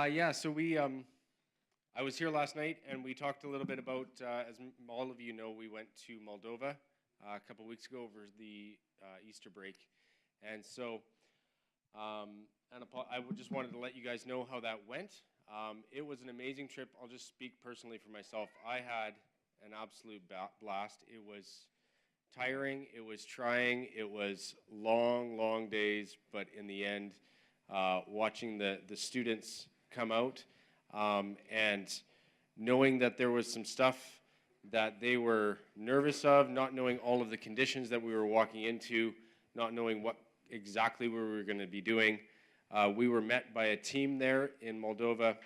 Yeah, so I was here last night and we talked a little bit about, all of you know, we went to Moldova a couple weeks ago over the Easter break. And so, just wanted to let you guys know how that went. It was an amazing trip. I'll just speak personally for myself. I had an absolute blast. It was tiring, it was trying, it was long, long days, but in the end, watching the students come out and knowing that there was some stuff that they were nervous of, not knowing all of the conditions that we were walking into, not knowing what exactly we were going to be doing. We were met by a team there in Moldova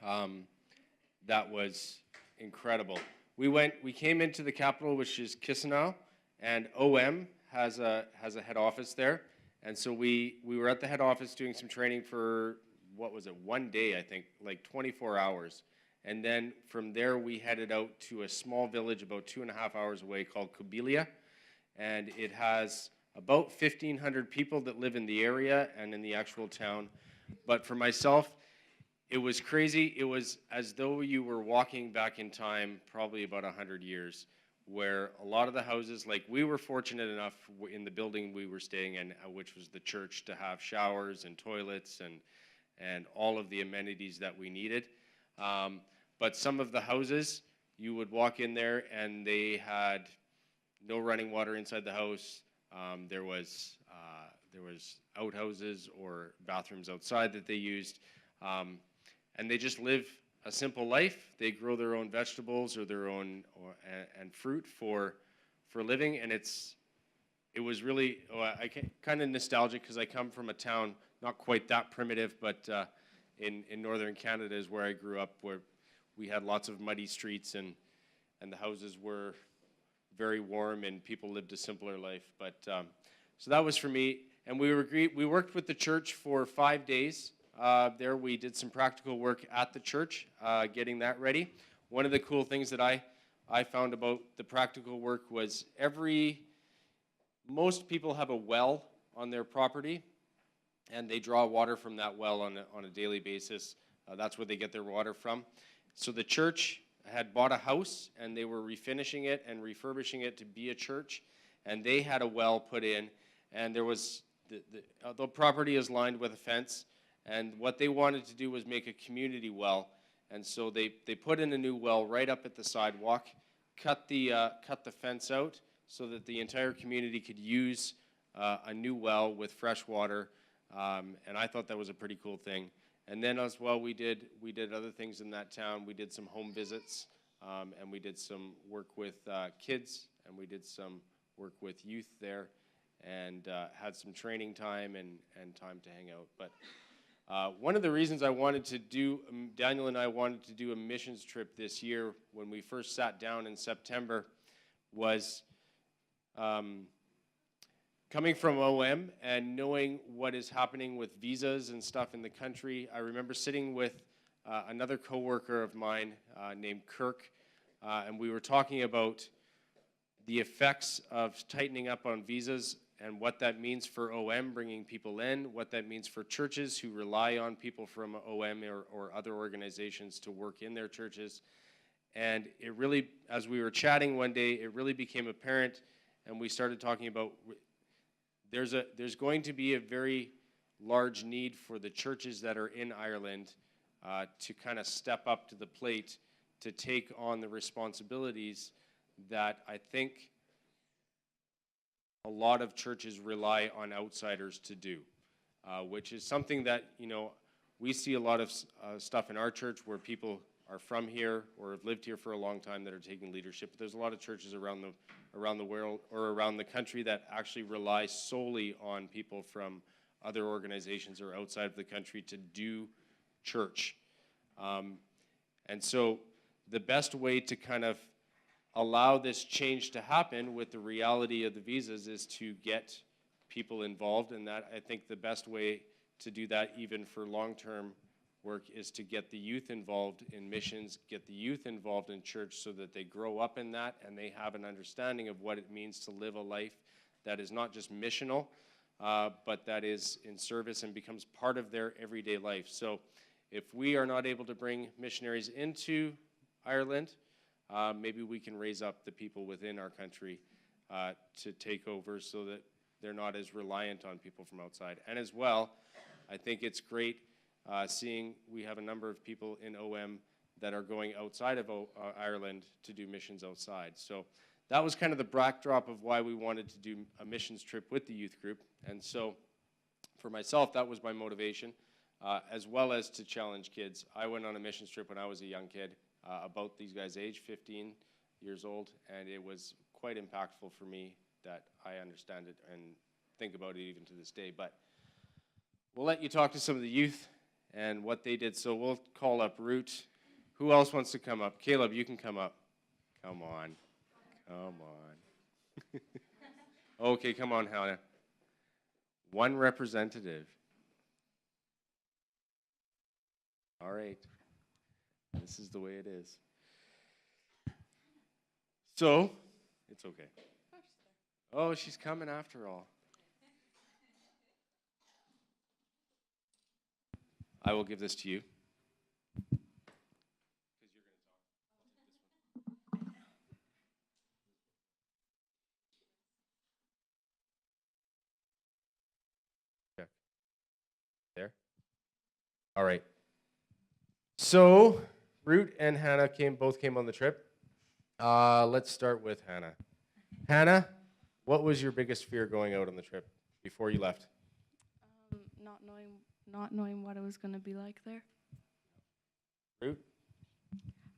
that was incredible. We came into the capital, which is Chisinau, and OM has a head office there. And so we were at the head office doing some training for, what was it, one day, I think, like 24 hours. And then from there, we headed out to a small village about 2.5 hours away called Kobilia. And it has about 1,500 people that live in the area and in the actual town. But for myself, it was crazy. It was as though you were walking back in time probably about 100 years, where a lot of the houses, like we were fortunate enough in the building we were staying in, which was the church, to have showers and toilets and all of the amenities that we needed. But some of the houses, you would walk in there and they had no running water inside the house. There was outhouses or bathrooms outside that they used. And they just live a simple life. They grow their own vegetables or their own and fruit for living, and it was really kind of nostalgic because I come from a town not quite that primitive, but in northern Canada is where I grew up, where we had lots of muddy streets and the houses were very warm and people lived a simpler life. But so that was for me, and we worked with the church for 5 days. There we did some practical work at the church, getting that ready. One of the cool things that I found about the practical work was most people have a well on their property, and they draw water from that well on a daily basis. That's where they get their water from. So the church had bought a house, and they were refinishing it and refurbishing it to be a church, and they had a well put in, and there was the property is lined with a fence. And what they wanted to do was make a community well. And so they put in a new well right up at the sidewalk, cut the fence out so that the entire community could use a new well with fresh water. And I thought that was a pretty cool thing. And then as well, we did other things in that town. We did some home visits, and we did some work with kids, and we did some work with youth there, and had some training time and time to hang out. But one of the reasons I wanted to Daniel and I wanted to do a missions trip this year when we first sat down in September was coming from OM and knowing what is happening with visas and stuff in the country. I remember sitting with another coworker of mine named Kirk, and we were talking about the effects of tightening up on visas and what that means for OM bringing people in, what that means for churches who rely on people from OM or other organizations to work in their churches. And it really, as we were chatting one day, it really became apparent, and we started talking about there's going to be a very large need for the churches that are in Ireland to kind of step up to the plate to take on the responsibilities that I think a lot of churches rely on outsiders to do, which is something that, we see a lot of stuff in our church where people are from here or have lived here for a long time that are taking leadership. But there's a lot of churches around the world or around the country that actually rely solely on people from other organizations or outside of the country to do church. And so the best way to kind of allow this change to happen with the reality of the visas is to get people involved, and that I think the best way to do that even for long-term work is to get the youth involved in missions, get the youth involved in church so that they grow up in that and they have an understanding of what it means to live a life that is not just missional, but that is in service and becomes part of their everyday life. So if we are not able to bring missionaries into Ireland, maybe we can raise up the people within our country to take over so that they're not as reliant on people from outside. And as well, I think it's great seeing we have a number of people in OM that are going outside of Ireland to do missions outside. So that was kind of the backdrop of why we wanted to do a missions trip with the youth group. And so for myself, that was my motivation, as well as to challenge kids. I went on a missions trip when I was a young kid, about these guys' age, 15 years old, and it was quite impactful for me that I understand it and think about it even to this day. But we'll let you talk to some of the youth and what they did. So we'll call up Root. Who else wants to come up? Caleb, you can come up. Come on. Come on. Okay, come on, Hannah. One representative. All right. This is the way it is. So, it's okay. Oh, she's coming after all. I will give this to you. There? All right. So, Root and Hannah both came on the trip. Let's start with Hannah. Hannah, what was your biggest fear going out on the trip before you left? Not knowing what it was going to be like there. Root?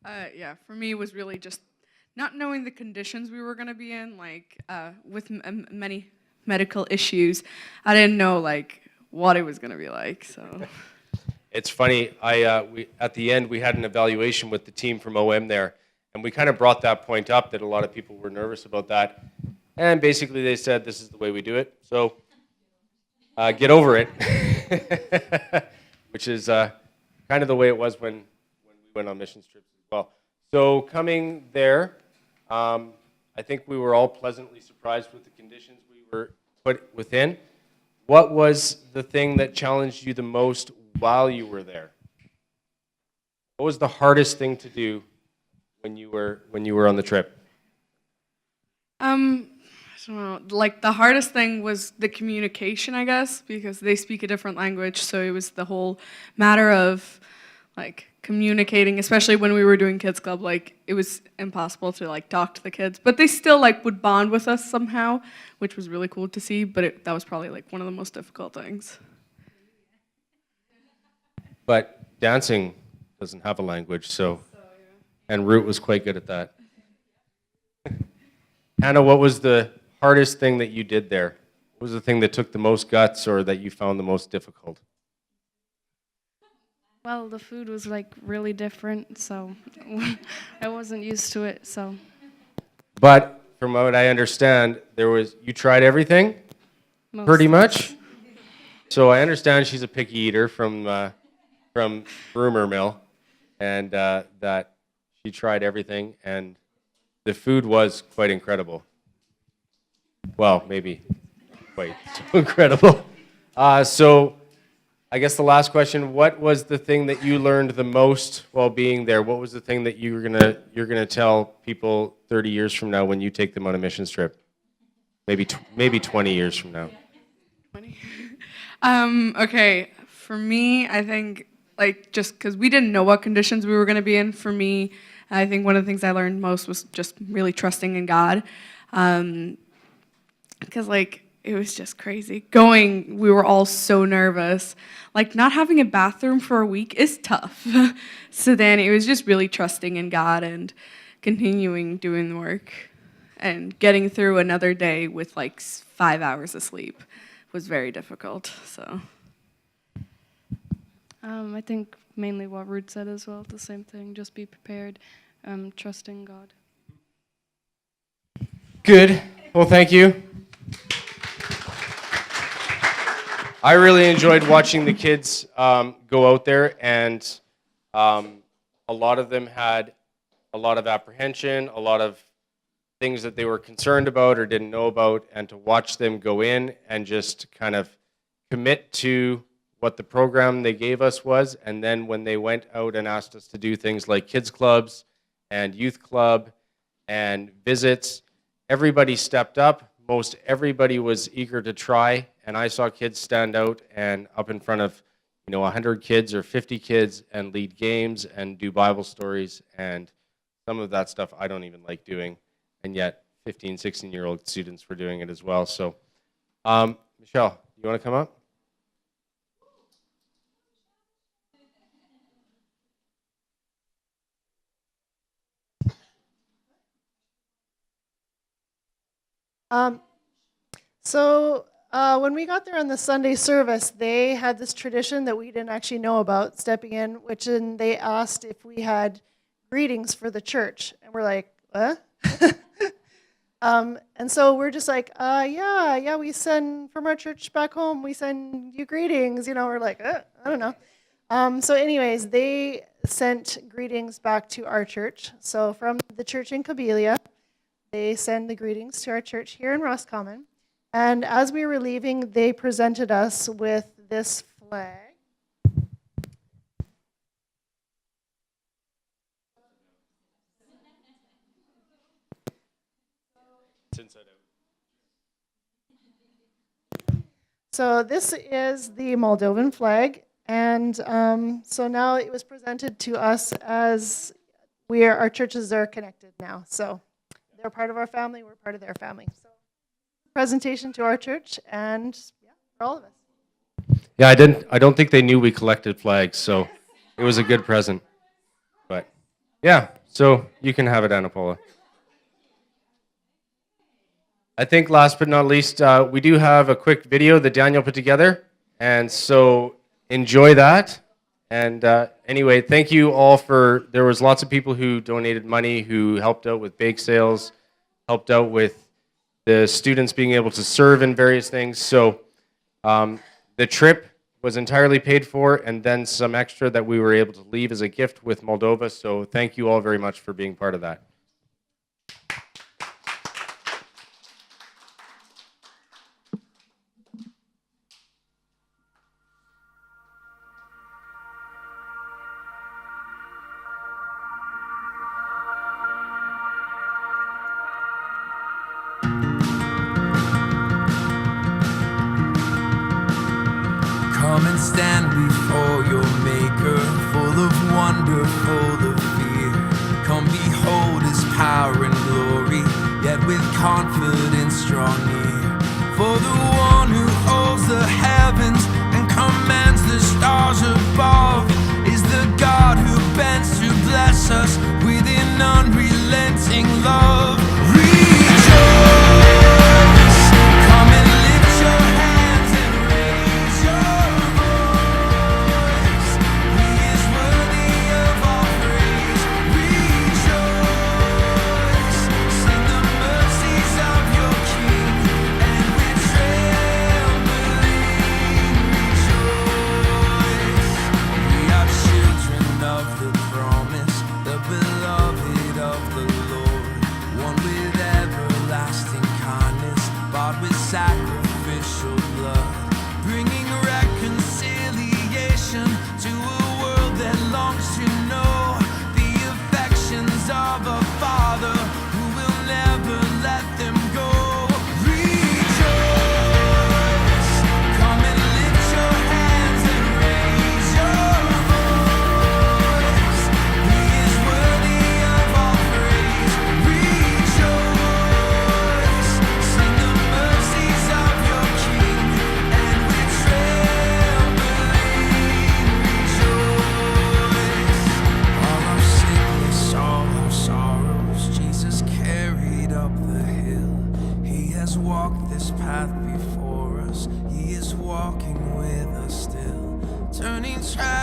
Yeah, for me it was really just not knowing the conditions we were going to be in, like with many medical issues. I didn't know like what it was going to be like, so. It's funny, we at the end we had an evaluation with the team from OM there, and we kind of brought that point up that a lot of people were nervous about that. And basically they said, this is the way we do it, so get over it. Which is kind of the way it was when we went on missions trips as well. So coming there, I think we were all pleasantly surprised with the conditions we were put within. What was the thing that challenged you the most while you were there? What was the hardest thing to do when you were on the trip? I don't know, like the hardest thing was the communication, I guess, because they speak a different language, so it was the whole matter of like communicating, especially when we were doing kids club. Like it was impossible to like talk to the kids, but they still like would bond with us somehow, which was really cool to see, but that was probably like one of the most difficult things. But dancing doesn't have a language, so yeah. And Root was quite good at that. Hannah, what was the hardest thing that you did there? What was the thing that took the most guts or that you found the most difficult? Well, the food was like really different, so I wasn't used to it, so. But from what I understand, you tried everything? Pretty much? So I understand she's a picky eater from Rumor Mill, and that she tried everything, and the food was quite incredible. Well, maybe quite so incredible. So I guess the last question, what was the thing that you learned the most while being there? What was the thing that you're gonna tell people 30 years from now when you take them on a missions trip? Maybe 20 years from now. 20. Okay, for me, I think like just because we didn't know what conditions we were going to be in, for me, I think one of the things I learned most was just really trusting in God. Because like it was just crazy. We were all so nervous. Like not having a bathroom for a week is tough. So then it was just really trusting in God and continuing doing the work and getting through another day with like 5 hours of sleep was very difficult. So. I think mainly what Ruth said as well, the same thing, just be prepared, trust in God. Good. Well, thank you. I really enjoyed watching the kids go out there, and a lot of them had a lot of apprehension, a lot of things that they were concerned about or didn't know about, and to watch them go in and just kind of commit to what the program they gave us was, and then when they went out and asked us to do things like kids clubs and youth club and visits, everybody stepped up. Most everybody was eager to try, and I saw kids stand out and up in front of 100 kids or 50 kids and lead games and do Bible stories, and some of that stuff I don't even like doing, and yet 15, 16-year-old students were doing it as well. So, Michelle, you want to come up? When we got there on the Sunday service, they had this tradition that we didn't actually know about, stepping in, they asked if we had greetings for the church. And we're like, what? And so we're just like, yeah, we send from our church back home, we send you greetings. We're like, I don't know. So anyways, they sent greetings back to our church. So from the church in Kabelia, they send the greetings to our church here in Roscommon. And as we were leaving, they presented us with this flag. It's inside out. So this is the Moldovan flag. And so now it was presented to us as our churches are connected now. So they're part of our family, we're part of their family. So presentation to our church, and for all of us. Yeah, I don't think they knew we collected flags, so it was a good present. But yeah, so you can have it, Anna Paula. I think last but not least, we do have a quick video that Daniel put together, and so enjoy that. And anyway, thank you all there was lots of people who donated money, who helped out with bake sales, helped out with the students being able to serve in various things. So the trip was entirely paid for, and then some extra that we were able to leave as a gift with Moldova. So thank you all very much for being part of that. Come and stand before your Maker, full of wonder, full of fear. Come behold His power and glory, yet with confidence draw near. For the one who holds the heavens and commands the stars above is the God who bends to bless us with an unrelenting love. Rejoice, come and lift your hands and raise your voice. He is worthy of all praise. Rejoice, sing the mercies of your King, and with trembling rejoice. We are children of the promise, the beloved of the Lord, one with everlasting kindness, bought with sacrificial blood, bringing reconciliation to a world that longs to know the affections of a Father who will never let them go. Rejoice, come and lift your hands and raise your voice. He is worthy of all praise. Rejoice, sing the mercies of your King, and with trembling rejoice. All our sickness, all our sorrows, Jesus carried up the hill. He has walked this path before us. He is walking with us still, turning tragedy